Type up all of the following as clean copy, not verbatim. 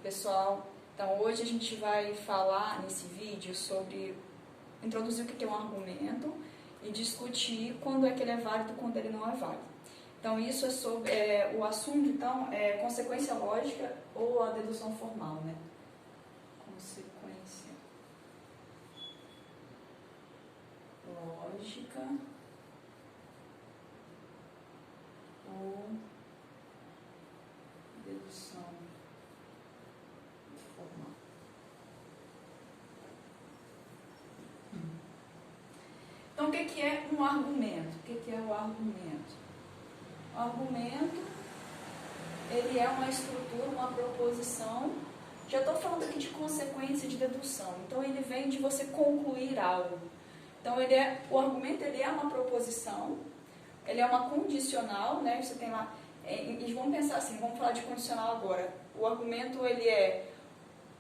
pessoal, então hoje a gente vai falar nesse vídeo sobre introduzir o que é um argumento e discutir quando é que ele é válido e quando ele não é válido. Então isso é sobre, o assunto então é consequência lógica ou a dedução formal, né? Consequência lógica ou dedução formal. Então, o que é um argumento? O que é o argumento? O argumento, ele é uma estrutura, uma proposição. Já estou falando aqui de consequência de dedução. Então, ele vem de você concluir algo. Então, o argumento ele é uma proposição, ele é uma condicional, né? Você tem lá, e vamos pensar assim, vamos falar de condicional agora. O argumento ele é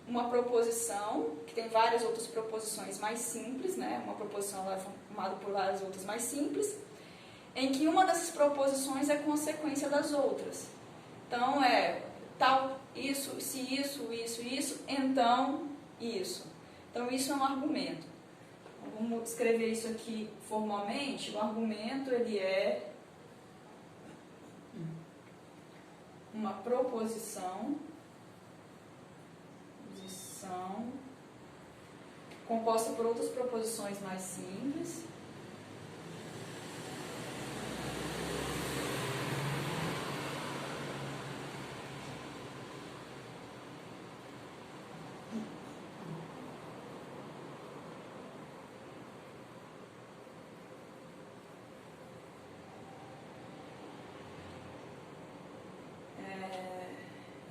uma proposição, que tem várias outras proposições mais simples, né? Uma proposição ela é formada por várias outras mais simples, em que uma dessas proposições é consequência das outras. Então, tal, isso, se isso, então isso. Então, isso é um argumento. Vamos escrever isso aqui formalmente. O argumento, ele é uma proposição composta por outras proposições mais simples.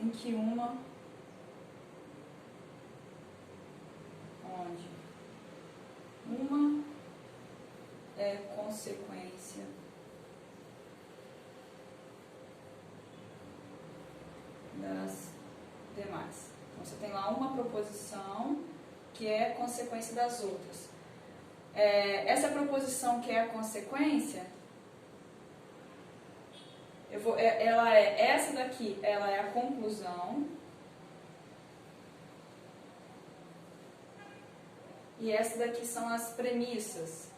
Em que uma é consequência das demais. Então, você tem lá uma proposição que é consequência das outras. Essa proposição que é a consequência, essa daqui, ela é a conclusão. E essa daqui são as premissas.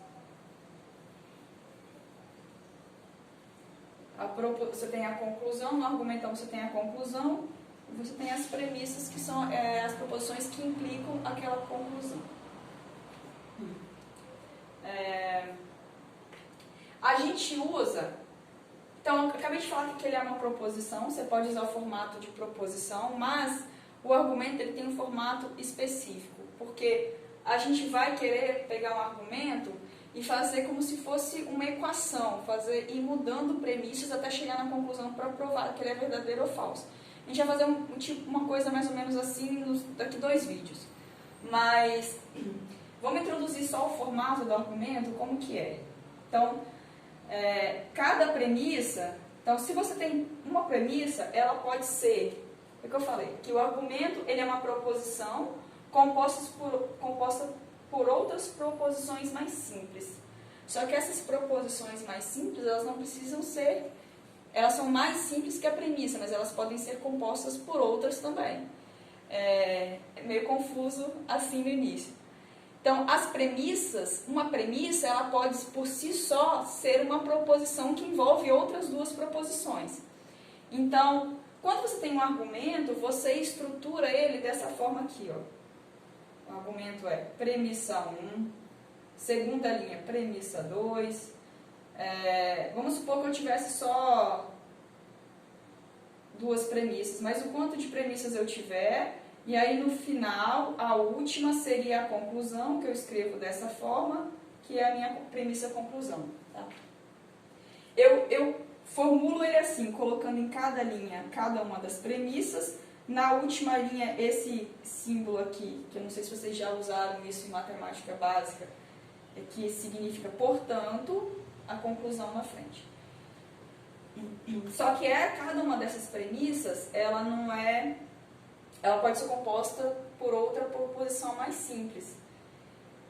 Você tem a conclusão, no argumentão você tem a conclusão, e você tem as premissas, que são as proposições que implicam aquela conclusão. A gente usa... Então, eu acabei de falar que ele é uma proposição, você pode usar o formato de proposição, mas o argumento ele tem um formato específico, porque a gente vai querer pegar um argumento e fazer como se fosse uma equação, ir mudando premissas até chegar na conclusão para provar que ele é verdadeiro ou falso. A gente vai fazer uma coisa mais ou menos assim daqui 2 vídeos. Mas vamos introduzir só o formato do argumento, como que é. Então, cada premissa, então se você tem uma premissa, ela pode ser, o que eu falei, que o argumento ele é uma proposição composta por outras proposições mais simples. Só que essas proposições mais simples, elas não precisam ser, elas são mais simples que a premissa, mas elas podem ser compostas por outras também. É meio confuso assim no início. Então, as premissas, uma premissa, ela pode por si só ser uma proposição que envolve outras 2 proposições. Então, quando você tem um argumento, você estrutura ele dessa forma aqui, ó. O argumento é premissa 1, segunda linha, premissa 2. Vamos supor que eu tivesse só 2 premissas, mas o quanto de premissas eu tiver, e aí no final, a última seria a conclusão, que eu escrevo dessa forma, que é a minha premissa-conclusão. Tá? Eu formulo ele assim, colocando em cada linha cada uma das premissas. Na última linha, esse símbolo aqui, que eu não sei se vocês já usaram isso em matemática básica, que significa, portanto, a conclusão na frente. Só que cada uma dessas premissas, ela pode ser composta por outra proposição mais simples.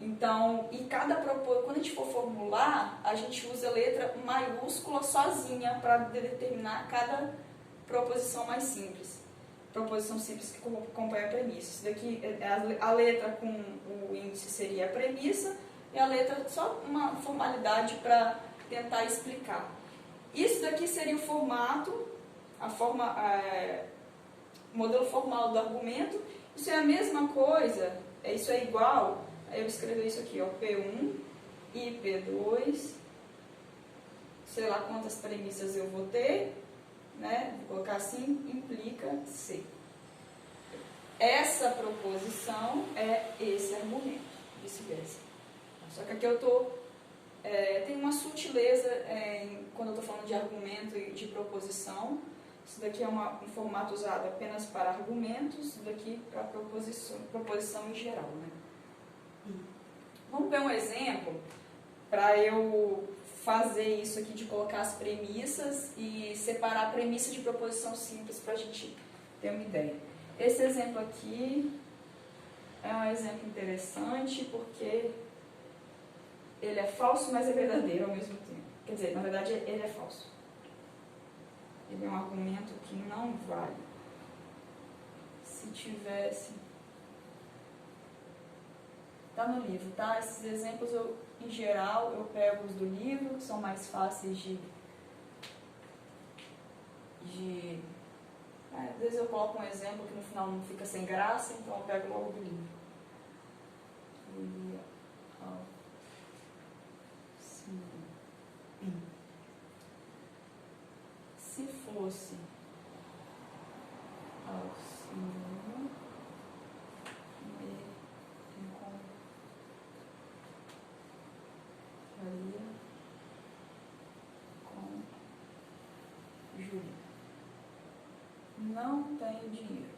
Então, quando a gente for formular, a gente usa a letra maiúscula sozinha para determinar cada proposição mais simples. proposição simples que acompanha a premissa. Isso daqui, a letra com o índice seria a premissa, e a letra só uma formalidade para tentar explicar. Isso daqui seria o formato, o modelo formal do argumento. Isso é a mesma coisa, isso é igual, aí eu escrevo isso aqui, ó, P1 e P2, sei lá quantas premissas eu vou ter, né? Vou colocar assim, implica C. Essa proposição é esse argumento, vice-versa. Só que aqui eu tem uma sutileza quando eu estou falando de argumento e de proposição. Isso daqui é um formato usado apenas para argumentos, isso daqui para proposição em geral, né? Vamos ver um exemplo para eu fazer isso aqui de colocar as premissas e separar a premissa de proposição simples para a gente ter uma ideia. Esse exemplo aqui é um exemplo interessante porque ele é falso, mas é verdadeiro ao mesmo tempo. Quer dizer, na verdade, ele é falso. Ele é um argumento que não vale. Se tivesse... Está no livro, tá? Esses exemplos, em geral, eu pego os do livro, que são mais fáceis às vezes eu coloco um exemplo que no final não fica sem graça, então eu pego logo do livro. Se fosse ao cinema, me encontraria com Júlia. Não tenho dinheiro.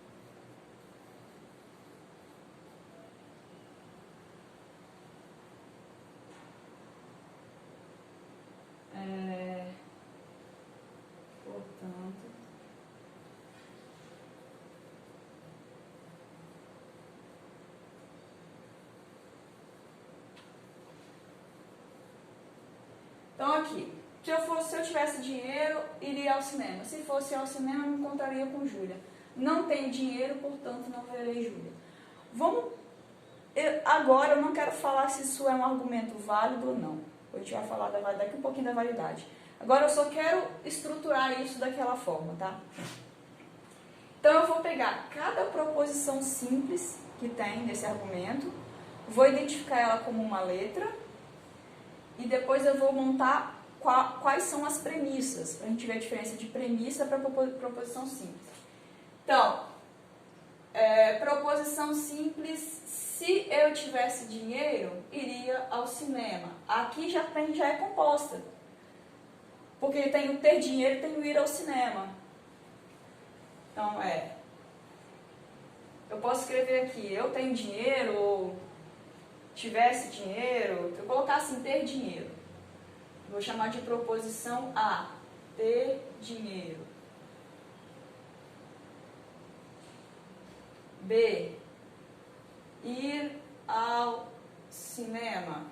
Portanto, então aqui, se eu tivesse dinheiro, iria ao cinema. Se fosse ao cinema, me encontraria com Júlia. Não tenho dinheiro, portanto não verei Júlia. Agora eu não quero falar se isso é um argumento válido ou não. A gente vai falar daqui um pouquinho da validade. Agora eu só quero estruturar isso daquela forma, tá? Então eu vou pegar cada proposição simples que tem nesse argumento, vou identificar ela como uma letra e depois eu vou montar quais são as premissas, para a gente ver a diferença de premissa para proposição simples. Então, proposição simples, se eu tivesse dinheiro, iria ao cinema. Aqui já é composta. Porque tem o ter dinheiro e tem o ir ao cinema. Então, eu posso escrever aqui, eu tenho dinheiro, ou tivesse dinheiro, eu colocar assim, ter dinheiro. Vou chamar de proposição A, ter dinheiro. B, ir ao cinema.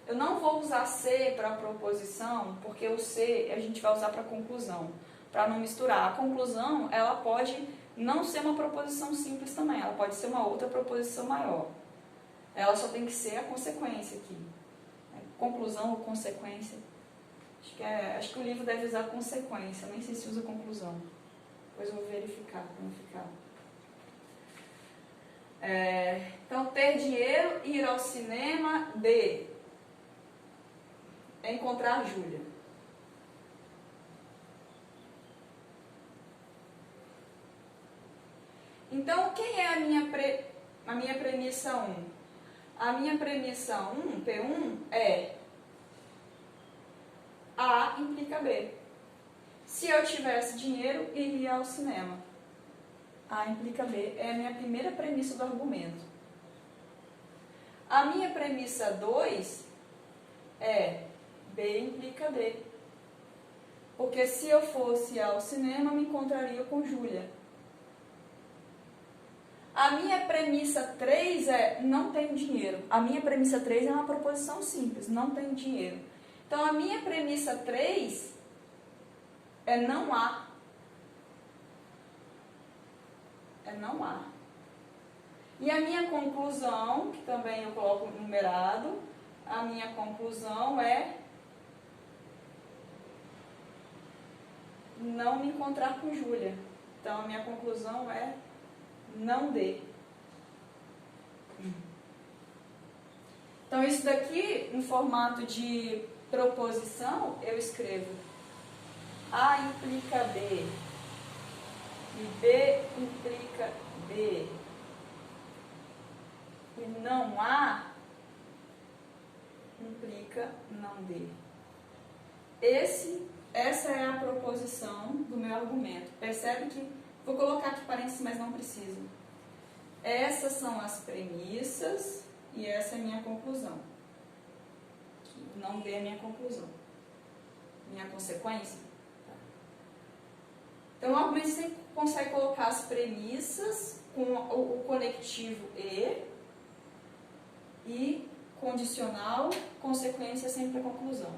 Eu não vou usar C para a proposição, porque o C a gente vai usar para a conclusão, para não misturar. A conclusão, ela pode não ser uma proposição simples também, ela pode ser uma outra proposição maior. Ela só tem que ser a consequência aqui. Conclusão ou consequência. Acho que o livro deve usar consequência, nem sei se usa conclusão. Depois eu vou verificar para não ficar. Então, ter dinheiro, ir ao cinema, D. Encontrar Júlia. Então, quem é a minha premissa 1? A minha premissa 1, P1, é A implica B. Se eu tivesse dinheiro, iria ao cinema. A implica B é a minha primeira premissa do argumento. A minha premissa 2 é B implica D. Porque se eu fosse ao cinema, me encontraria com Júlia. A minha premissa 3 é não tenho dinheiro. A minha premissa 3 é uma proposição simples, não tenho dinheiro. Então, a minha premissa 3 é não há. é não há. E a minha conclusão, que também eu coloco numerado, a minha conclusão é não me encontrar com Júlia. Então, a minha conclusão é não dê. Então, isso daqui, em formato de proposição, eu escrevo A implica B e B implica B. E não há implica não dê. Essa é a proposição do meu argumento. Percebe que, vou colocar aqui parênteses, mas não preciso. Essas são as premissas e essa é a minha conclusão. Não dê a minha conclusão. Minha consequência. Então, o argumento sempre consegue colocar as premissas com o conectivo e condicional, consequência sempre a conclusão.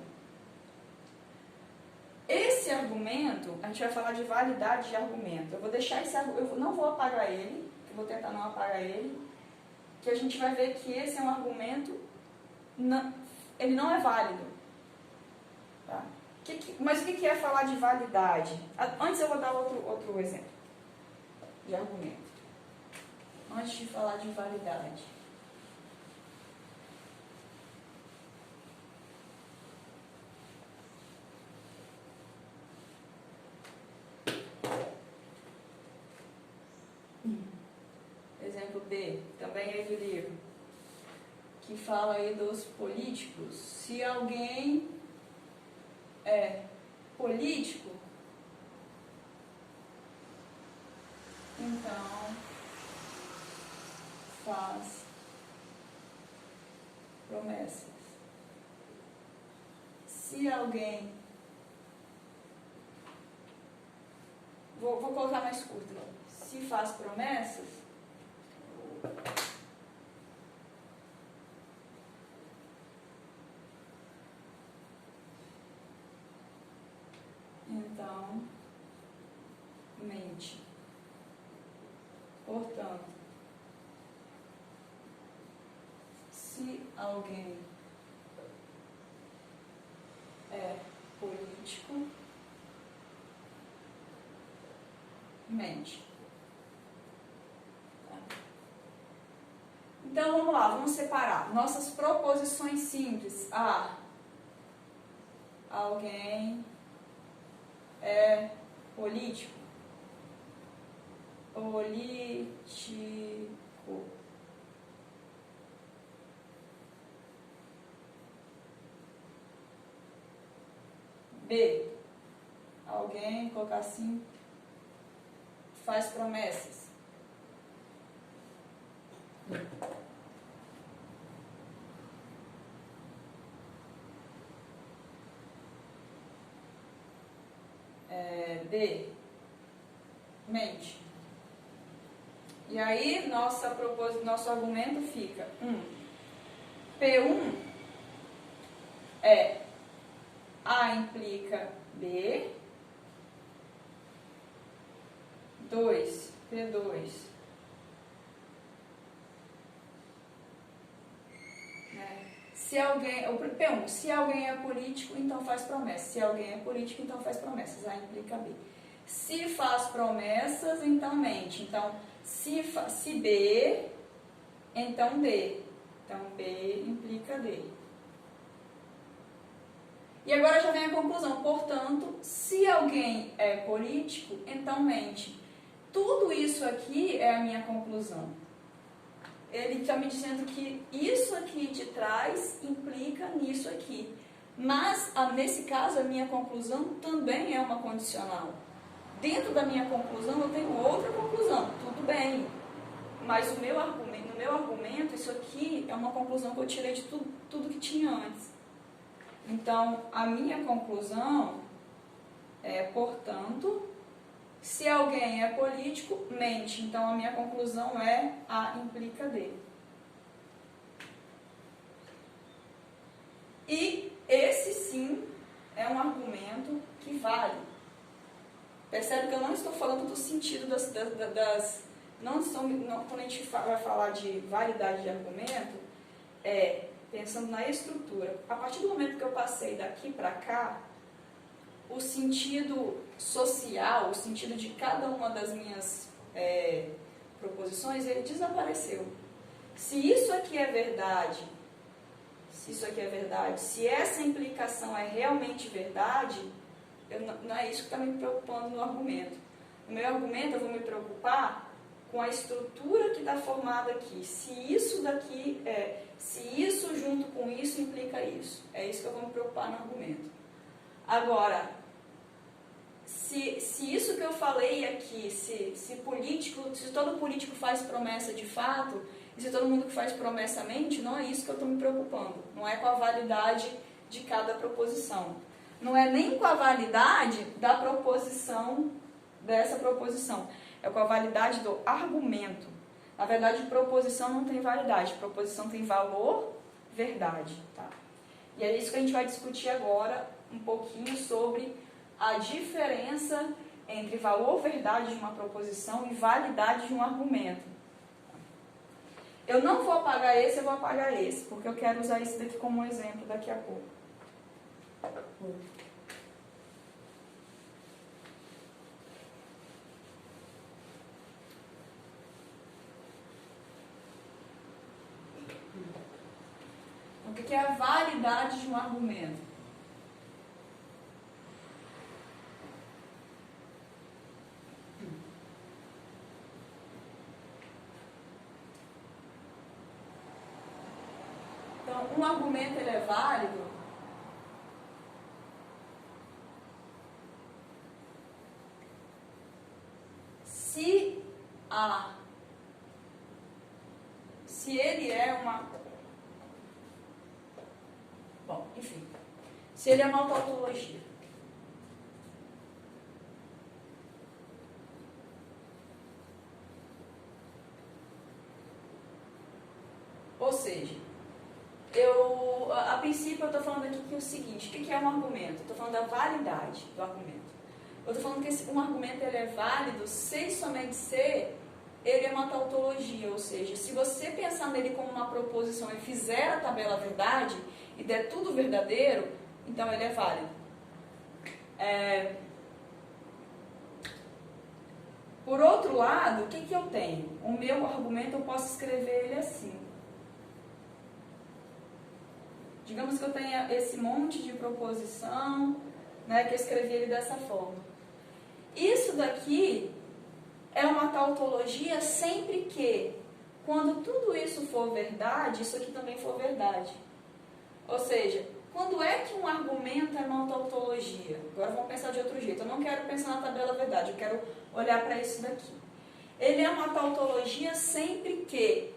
Esse argumento, a gente vai falar de validade de argumento. Eu vou deixar esse argumento, eu não vou apagar ele, eu vou tentar não apagar ele, que a gente vai ver que esse é um argumento, ele não é válido. Tá? Mas o que é falar de validade? Antes eu vou dar outro exemplo de argumento. Antes de falar de validade. Exemplo B, também é do livro, que fala aí dos políticos. Se alguém é político, então faz promessas. Se alguém... Vou colocar mais curto. Se faz promessas, então mente. Portanto, se alguém é político, mente. Então, vamos lá, vamos separar nossas proposições simples. Alguém é político. Político. B. Alguém, colocar assim, faz promessas. D. Mente. E aí, nosso argumento fica P1 é A implica B. 2. P2. Se alguém, P1, se alguém é político, então faz promessas. Se alguém é político, então faz promessas. A implica B. Se faz promessas, então mente. Então, se B, então D. Então, B implica D. E agora já vem a conclusão. Portanto, se alguém é político, então mente. Tudo isso aqui é a minha conclusão. Ele está me dizendo que isso aqui de trás implica nisso aqui. Mas, nesse caso, a minha conclusão também é uma condicional. Dentro da minha conclusão, eu tenho outra conclusão. Tudo bem. Mas no meu argumento, isso aqui é uma conclusão que eu tirei de tudo que tinha antes. Então, a minha conclusão é, portanto, se alguém é político, mente. Então, a minha conclusão é A implica D. E esse, sim, é um argumento que vale. Percebe que eu não estou falando do sentido quando a gente vai falar de validade de argumento, pensando na estrutura. A partir do momento que eu passei daqui para cá, o sentido social, o sentido de cada uma das minhas proposições, ele desapareceu. Se isso aqui é verdade, se essa implicação é realmente verdade, não é isso que está me preocupando no argumento. No meu argumento eu vou me preocupar com a estrutura que está formada aqui. Se isso junto com isso implica isso. É isso que eu vou me preocupar no argumento. Agora, se isso que eu falei aqui, se todo político faz promessa de fato, e se todo mundo que faz promessa mente, não é isso que eu estou me preocupando. Não é com a validade de cada proposição. Não é nem com a validade da proposição, dessa proposição. É com a validade do argumento. Na verdade, proposição não tem validade. Proposição tem valor, verdade. Tá? E é isso que a gente vai discutir agora, um pouquinho sobre a diferença entre valor, verdade de uma proposição e validade de um argumento. Eu não vou apagar esse, eu vou apagar esse, porque eu quero usar esse daqui como um exemplo daqui a pouco. O que é a validade de um argumento? Então, um argumento ele é válido se ele é uma... Bom, enfim. Se ele é uma tautologia. Ou seja, a princípio eu estou falando aqui que é o seguinte, o que é um argumento? Eu estou falando da validade do argumento. Eu estou falando que um argumento ele é válido se e somente se ele é uma tautologia, ou seja, se você pensar nele como uma proposição e fizer a tabela verdade e der tudo verdadeiro, então ele é válido. Por outro lado, o que eu tenho? O meu argumento eu posso escrever ele assim. Digamos que eu tenha esse monte de proposição, né, que eu escrevi ele dessa forma. Isso daqui é uma tautologia sempre que, quando tudo isso for verdade, isso aqui também for verdade. Ou seja, quando é que um argumento é uma tautologia? Agora vamos pensar de outro jeito. Eu não quero pensar na tabela verdade, eu quero olhar para isso daqui. Ele é uma tautologia sempre que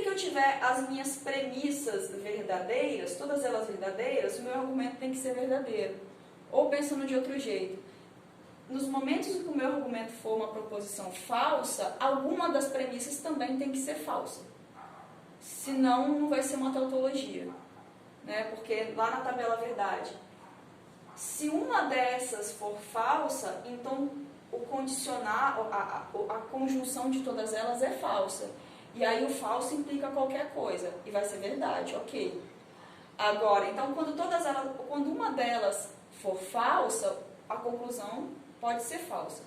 eu tiver as minhas premissas verdadeiras, todas elas verdadeiras, o meu argumento tem que ser verdadeiro. Ou pensando de outro jeito, nos momentos em que o meu argumento for uma proposição falsa, alguma das premissas também tem que ser falsa. Senão, não vai ser uma tautologia. Né? Porque lá na tabela verdade, se uma dessas for falsa, então o condicional, a conjunção de todas elas é falsa. E aí o falso implica qualquer coisa, e vai ser verdade, ok. Agora, então, quando uma delas for falsa, a conclusão pode ser falsa.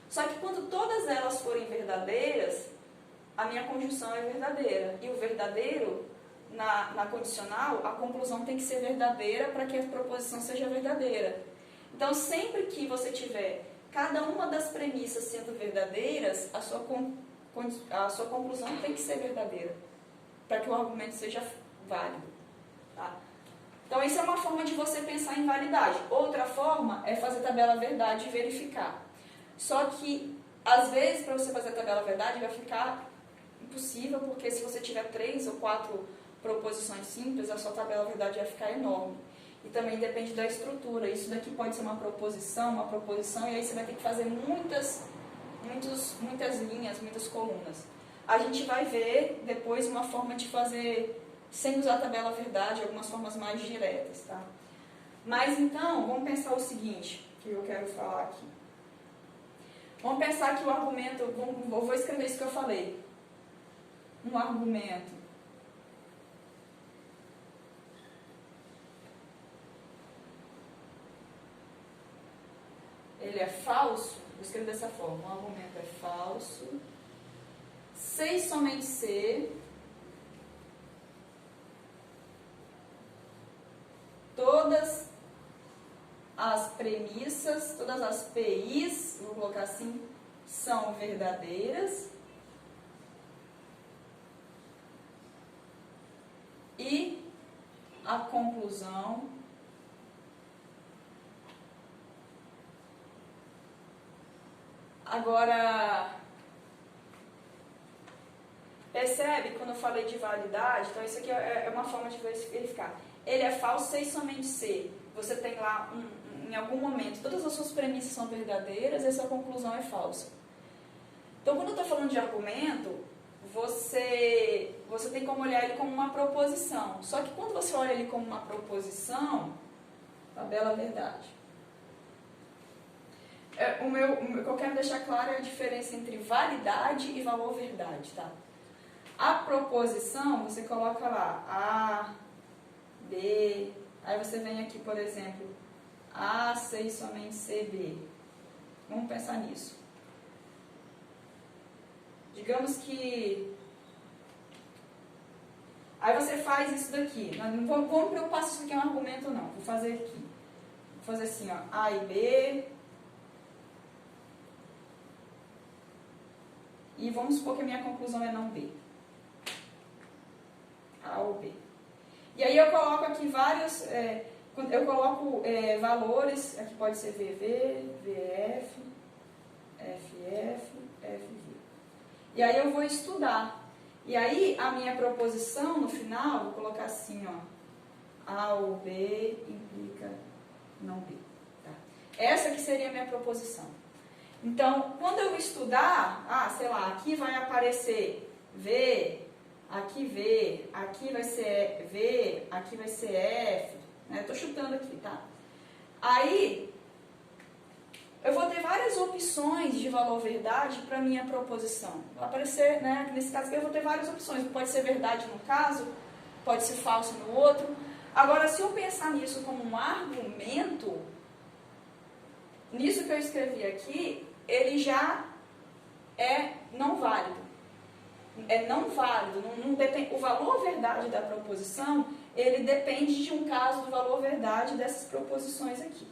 Só que quando todas elas forem verdadeiras, a minha conjunção é verdadeira. E o verdadeiro, na condicional, a conclusão tem que ser verdadeira para que a proposição seja verdadeira. Então, sempre que você tiver cada uma das premissas sendo verdadeiras, a sua conclusão tem que ser verdadeira, para que o argumento seja válido. Tá? Então, isso é uma forma de você pensar em validade. Outra forma é fazer tabela verdade e verificar. Só que, às vezes, para você fazer a tabela verdade, vai ficar impossível, porque se você tiver 3 ou 4 proposições simples, a sua tabela verdade vai ficar enorme. E também depende da estrutura. Isso daqui pode ser uma proposição, e aí você vai ter que fazer muitas linhas, muitas colunas. A gente vai ver depois uma forma de fazer, sem usar a tabela verdade, algumas formas mais diretas, tá? Mas então, vamos pensar o seguinte, que eu quero falar aqui. Vamos pensar que o argumento, vou escrever isso que eu falei. Um argumento ele é falso, vou escrever dessa forma, um argumento é falso, se e somente se todas as premissas, todas as PIs, vou colocar assim, são verdadeiras e a conclusão agora percebe quando eu falei de validade, então isso aqui é uma forma de verificar. Ele é falso se e somente se você tem lá em algum momento todas as suas premissas são verdadeiras e a sua conclusão é falsa. Então quando eu estou falando de argumento, você tem como olhar ele como uma proposição. Só que quando você olha ele como uma proposição, tabela verdade. O que eu quero deixar claro é a diferença entre validade e valor verdade, tá? A proposição, você coloca lá A, B, aí você vem aqui, por exemplo, A, C e somente C, B. Vamos pensar nisso. Digamos que... Aí você faz isso daqui. Não vou me preocupar se isso aqui é um argumento ou não. Vou fazer aqui. Vou fazer assim, ó, A e B. E vamos supor que a minha conclusão é não B. A ou B. E aí eu coloco aqui vários... eu coloco valores, aqui pode ser VV, VF, FF, FV. E aí eu vou estudar. E aí a minha proposição no final, vou colocar assim, ó, A ou B implica não B. Tá? Essa que seria a minha proposição. Então, quando eu estudar, sei lá, aqui vai aparecer V, aqui vai ser V, aqui vai ser F, né? Eu tô chutando aqui, tá? Aí, eu vou ter várias opções de valor verdade para minha proposição. Vai aparecer, né? Nesse caso aqui eu vou ter várias opções. Pode ser verdade no caso, pode ser falso no outro. Agora, se eu pensar nisso como um argumento, nisso que eu escrevi aqui, ele já é não válido. É não válido. Não depende, o valor verdade da proposição, ele depende de um caso do valor verdade dessas proposições aqui.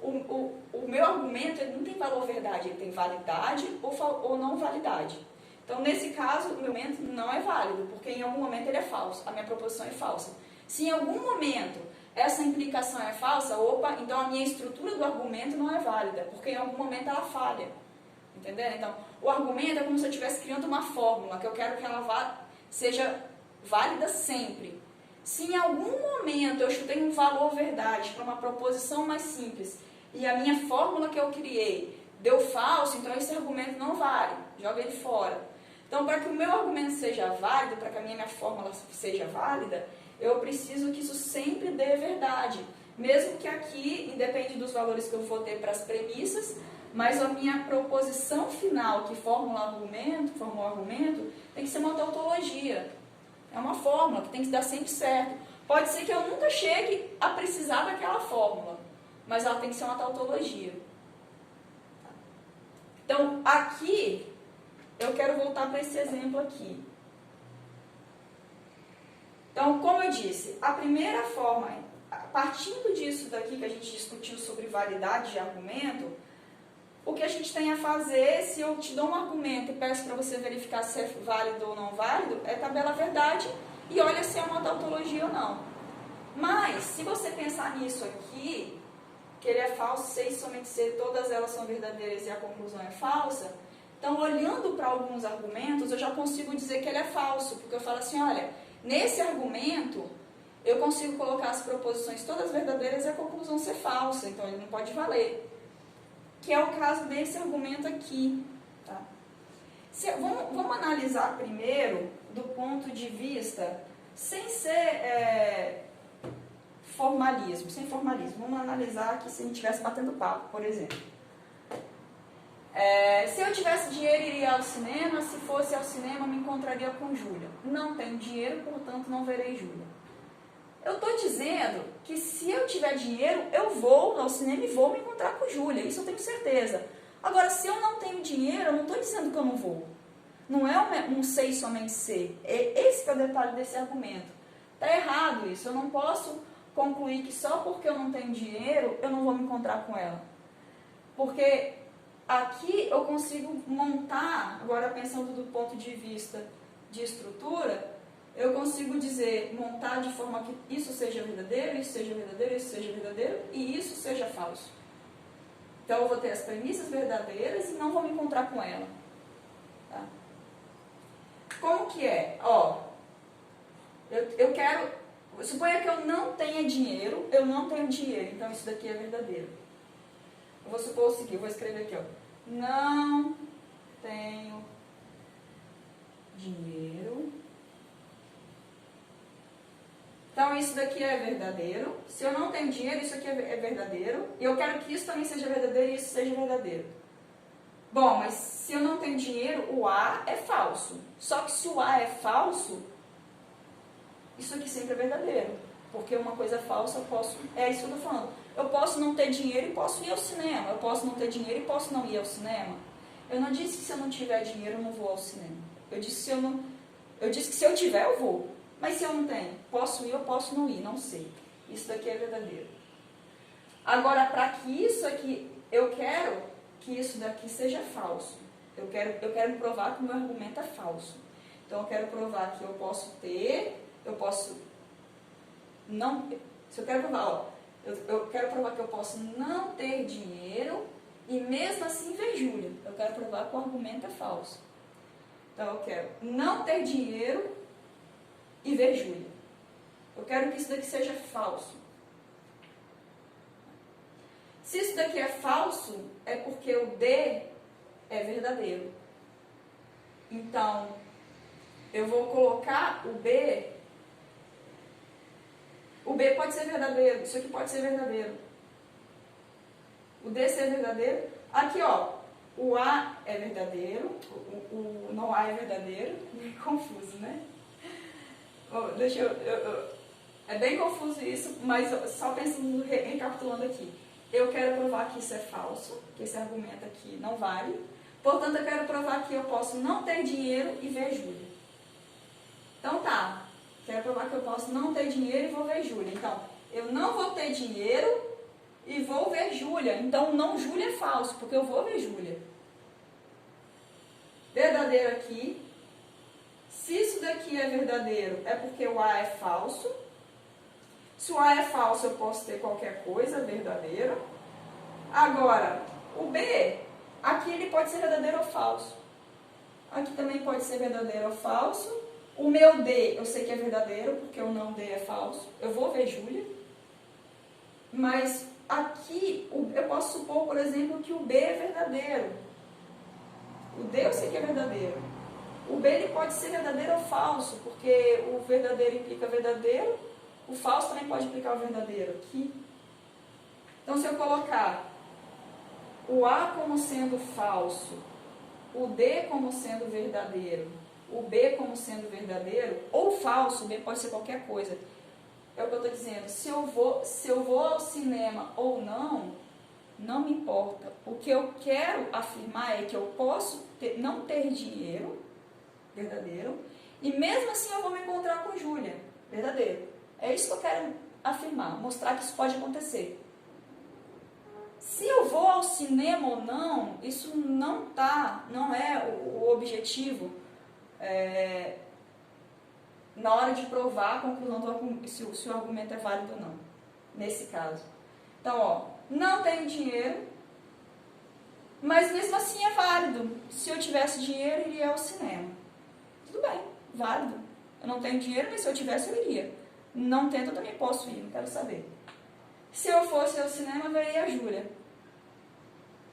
O meu argumento ele não tem valor verdade, ele tem validade ou não validade. Então, nesse caso, o meu argumento não é válido, porque em algum momento ele é falso, a minha proposição é falsa. Se em algum momento essa implicação é falsa, então a minha estrutura do argumento não é válida, porque em algum momento ela falha. Entendeu? Então, o argumento é como se eu estivesse criando uma fórmula, que eu quero que ela seja válida sempre. Se em algum momento eu chutei um valor verdade para uma proposição mais simples, e a minha fórmula que eu criei deu falso, então esse argumento não vale, joga ele fora. Então, para que o meu argumento seja válido, para que a minha fórmula seja válida, eu preciso que isso sempre dê verdade. Mesmo que aqui, independe dos valores que eu for ter para as premissas, mas a minha proposição final, que formula o argumento, tem que ser uma tautologia. É uma fórmula que tem que dar sempre certo. Pode ser que eu nunca chegue a precisar daquela fórmula, mas ela tem que ser uma tautologia. Então, aqui, eu quero voltar para esse exemplo aqui. Então, como eu disse, a primeira forma, partindo disso daqui que a gente discutiu sobre validade de argumento, o que a gente tem a fazer, se eu te dou um argumento e peço para você verificar se é válido ou não válido, é tabela verdade e olha se é uma tautologia ou não. Mas, se você pensar nisso aqui, que ele é falso, se e somente se todas elas são verdadeiras e a conclusão é falsa, então, olhando para alguns argumentos, eu já consigo dizer que ele é falso, porque eu falo assim, olha, nesse argumento, eu consigo colocar as proposições todas verdadeiras e a conclusão ser falsa, então ele não pode valer. Que é o caso desse argumento aqui. Tá? Vamos analisar primeiro do ponto de vista, sem ser formalismo, sem formalismo. Vamos analisar aqui se a gente estivesse batendo papo, por exemplo. Se eu tivesse dinheiro, iria ao cinema. Se fosse ao cinema, me encontraria com Júlia. Não tenho dinheiro, portanto, não verei Júlia. Eu estou dizendo que se eu tiver dinheiro, eu vou ao cinema e vou me encontrar com Júlia. Isso eu tenho certeza. Agora, se eu não tenho dinheiro, eu não estou dizendo que eu não vou. Não é um ser e somente ser. Esse que é o detalhe desse argumento. Está errado isso. Eu não posso concluir que só porque eu não tenho dinheiro, eu não vou me encontrar com ela. Porque aqui eu consigo montar, agora pensando do ponto de vista de estrutura, eu consigo dizer, montar de forma que isso seja verdadeiro, isso seja verdadeiro, isso seja verdadeiro e isso seja falso. Então eu vou ter as premissas verdadeiras e não vou me encontrar com ela. Tá? Como que é? Eu quero, suponha que eu não tenha dinheiro, eu não tenho dinheiro, então isso daqui é verdadeiro. Eu vou supor o seguinte, eu vou escrever aqui, não tenho dinheiro. Então, isso daqui é verdadeiro. Se eu não tenho dinheiro, isso aqui é verdadeiro. E eu quero que isso também seja verdadeiro e isso seja verdadeiro. Bom, mas se eu não tenho dinheiro, o A é falso. Só que se o A é falso, isso aqui sempre é verdadeiro. Porque uma coisa falsa, eu posso... É isso que eu estou falando. Eu posso não ter dinheiro e posso ir ao cinema. Eu posso não ter dinheiro e posso não ir ao cinema. Eu não disse que se eu não tiver dinheiro, eu não vou ao cinema. Eu disse que se eu tiver, eu vou. Mas se eu não tenho, posso ir ou posso não ir, não sei. Isso daqui é verdadeiro. Agora, para que isso aqui, eu quero que isso daqui seja falso. Eu quero provar que o meu argumento é falso. Então, eu quero provar que eu posso ter, eu posso não... Se eu quero provar, eu quero provar que eu posso não ter dinheiro e mesmo assim ver Júlia. Eu quero provar que o argumento é falso. Então, eu quero não ter dinheiro e ver Júlia. Eu quero que isso daqui seja falso. Se isso daqui é falso, é porque o D é verdadeiro. Então, eu vou colocar o B. O B pode ser verdadeiro. Isso aqui pode ser verdadeiro. O D ser verdadeiro. Aqui, o A é verdadeiro. O não A é verdadeiro. Meio confuso, né? É bem confuso isso, mas só pensando, recapitulando aqui. Eu quero provar que isso é falso, que esse argumento aqui não vale. Portanto, eu quero provar que eu posso não ter dinheiro e ver Júlia. Então tá, quero provar que eu posso não ter dinheiro e vou ver Júlia. Então, eu não vou ter dinheiro e vou ver Júlia. Então, não Júlia é falso, porque eu vou ver Júlia. Verdadeiro aqui. Se isso daqui é verdadeiro, é porque o A é falso. Se o A é falso, eu posso ter qualquer coisa verdadeira. Agora, o B, aqui ele pode ser verdadeiro ou falso. Aqui também pode ser verdadeiro ou falso. O meu D, eu sei que é verdadeiro, porque o não D é falso. Eu vou ver Júlia. Mas aqui, eu posso supor, por exemplo, que o B é verdadeiro. O D eu sei que é verdadeiro. O B ele pode ser verdadeiro ou falso, porque o verdadeiro implica verdadeiro, o falso também pode implicar o verdadeiro aqui. Então, se eu colocar o A como sendo falso, o D como sendo verdadeiro, o B como sendo verdadeiro, ou falso, o B pode ser qualquer coisa. É o que eu estou dizendo. Se eu vou ao cinema ou não, não me importa. O que eu quero afirmar é que eu posso não ter dinheiro, verdadeiro, e mesmo assim eu vou me encontrar com Júlia, verdadeiro. É isso que eu quero afirmar, mostrar que isso pode acontecer. Se eu vou ao cinema ou não, isso não é o objetivo na hora de provar a conclusão do argumento, se o argumento é válido ou não, nesse caso. Então, não tenho dinheiro, mas mesmo assim é válido. Se eu tivesse dinheiro, eu iria ao cinema. Tudo bem, válido. Eu não tenho dinheiro, mas se eu tivesse, eu iria. Não tento, eu também posso ir, não quero saber. Se eu fosse ao cinema, eu veria a Júlia.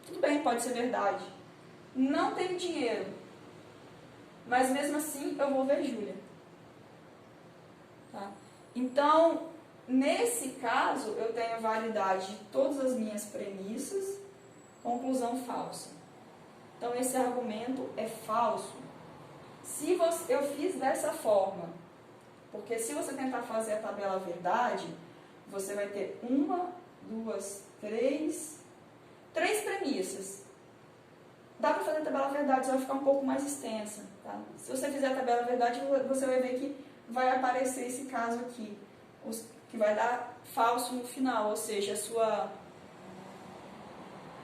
Tudo bem, pode ser verdade. Não tenho dinheiro, mas mesmo assim eu vou ver Júlia. Tá? Então, nesse caso, eu tenho validade de todas as minhas premissas, conclusão falsa. Então, esse argumento é falso. Se eu fiz dessa forma, porque se você tentar fazer a tabela verdade, você vai ter uma, duas, três premissas. Dá para fazer a tabela verdade, só vai ficar um pouco mais extensa. Tá? Se você fizer a tabela verdade, você vai ver que vai aparecer esse caso aqui, que vai dar falso no final, ou seja,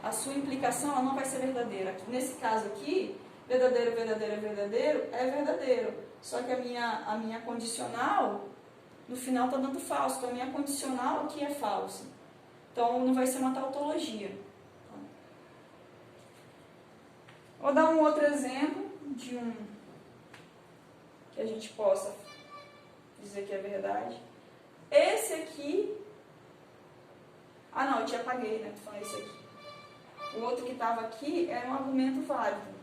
a sua implicação ela não vai ser verdadeira. Nesse caso aqui, verdadeiro, verdadeiro, verdadeiro, é verdadeiro. Só que a minha condicional, no final está dando falso. Então, a minha condicional aqui é falsa. Então, não vai ser uma tautologia. Vou dar um outro exemplo de um que a gente possa dizer que é verdade. Esse aqui... Ah, não, eu te apaguei, né? Tu falou esse aqui. O outro que estava aqui é um argumento válido.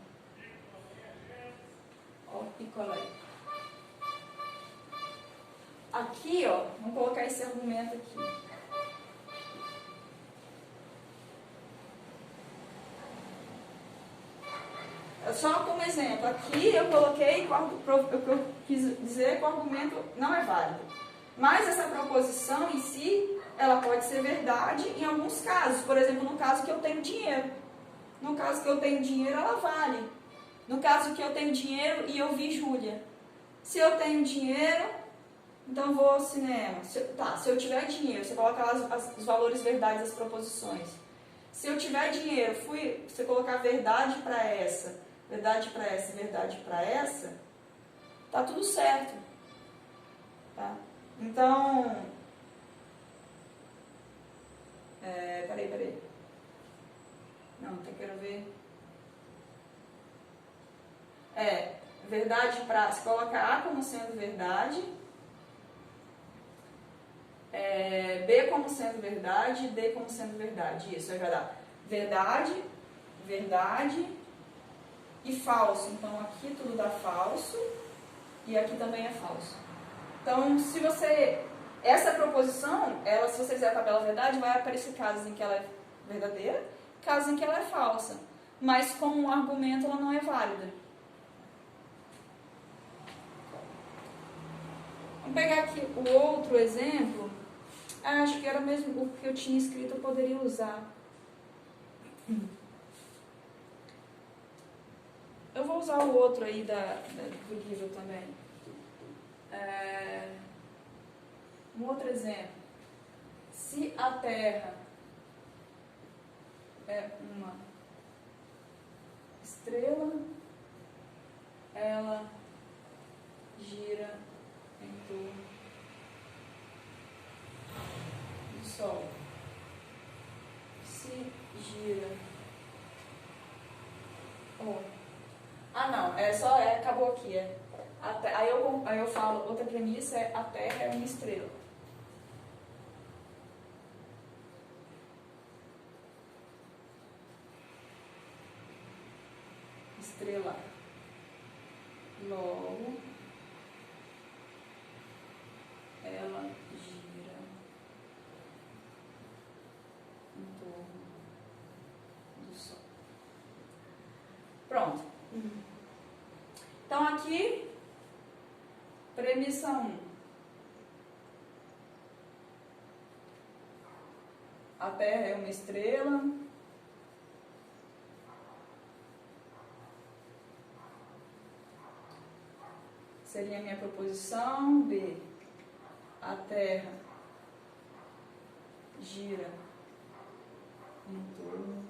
Ó, picolé. Aqui, ó, vamos colocar esse argumento aqui. Só como exemplo, aqui eu coloquei, eu quis dizer que o argumento não é válido. Mas essa proposição em si, ela pode ser verdade em alguns casos. Por exemplo, no caso que eu tenho dinheiro. No caso que eu tenho dinheiro, ela vale. No caso que eu tenho dinheiro e eu vi Júlia. Se eu tenho dinheiro, então vou ao cinema. Se eu tiver dinheiro, você coloca lá os valores verdades das proposições. Se eu tiver dinheiro, você colocar verdade para essa, verdade para essa, verdade para essa, tá tudo certo. Tá? Então, peraí. Não, até quero ver. Verdade para... Você coloca A como sendo verdade, B como sendo verdade, D como sendo verdade. Isso, aí vai dar verdade, verdade e falso. Então, aqui tudo dá falso e aqui também é falso. Então, se você... Essa proposição, se você fizer a tabela verdade, vai aparecer casos em que ela é verdadeira, casos em que ela é falsa. Mas, como um argumento, ela não é válida. Vamos pegar aqui o outro exemplo. Acho que era mesmo o que eu tinha escrito, eu poderia usar. Eu vou usar o outro aí do livro também. Um outro exemplo. Se a Terra é uma estrela, ela gira em torno do Sol. Se gira... acabou aqui. Aí eu falo, outra premissa é a Terra é uma estrela. Estrela. Logo, ela gira em torno do Sol. Pronto. Então, aqui, premissa 1. A Terra é uma estrela. Seria a minha proposição. B. A Terra gira em torno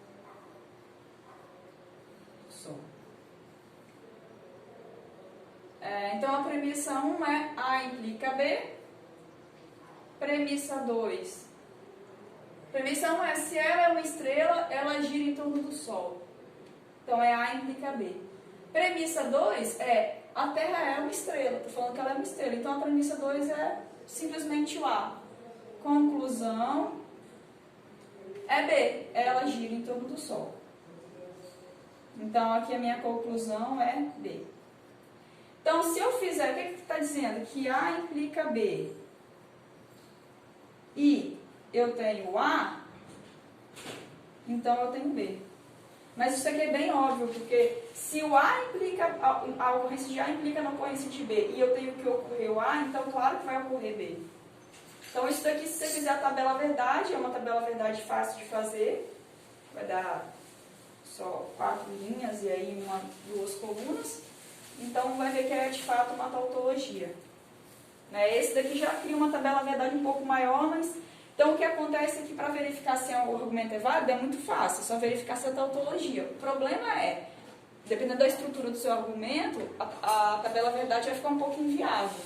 do Sol. Então, a premissa 1 é A implica B. Premissa 2. Premissa 1 é se ela é uma estrela, ela gira em torno do Sol. Então, é A implica B. Premissa 2 é a Terra é uma estrela. Estou falando que ela é uma estrela. Então, a premissa 2 é simplesmente o A. Conclusão é B. Ela gira em torno do Sol. Então, aqui a minha conclusão é B. Então, se eu fizer, o que está dizendo? Que A implica B. E eu tenho A, então eu tenho B. Mas isso aqui é bem óbvio, porque se o A implica, a ocorrência de A implica na ocorrência de B, e eu tenho que ocorrer o A, então claro que vai ocorrer B. Então isso daqui, se você fizer a tabela verdade, é uma tabela verdade fácil de fazer, vai dar só 4 linhas e aí 2 colunas, então vai ver que é de fato uma tautologia. Né? Esse daqui já cria uma tabela verdade um pouco maior, mas então o que acontece é que para verificar se o argumento é válido é muito fácil, é só verificar se é tautologia. O problema é, dependendo da estrutura do seu argumento, a tabela verdade vai ficar um pouco inviável.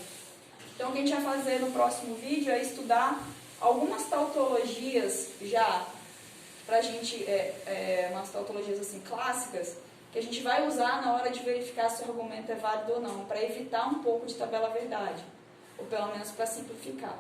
Então o que a gente vai fazer no próximo vídeo é estudar algumas tautologias já, pra gente, umas tautologias assim clássicas, que a gente vai usar na hora de verificar se o argumento é válido ou não, para evitar um pouco de tabela verdade, ou pelo menos para simplificar.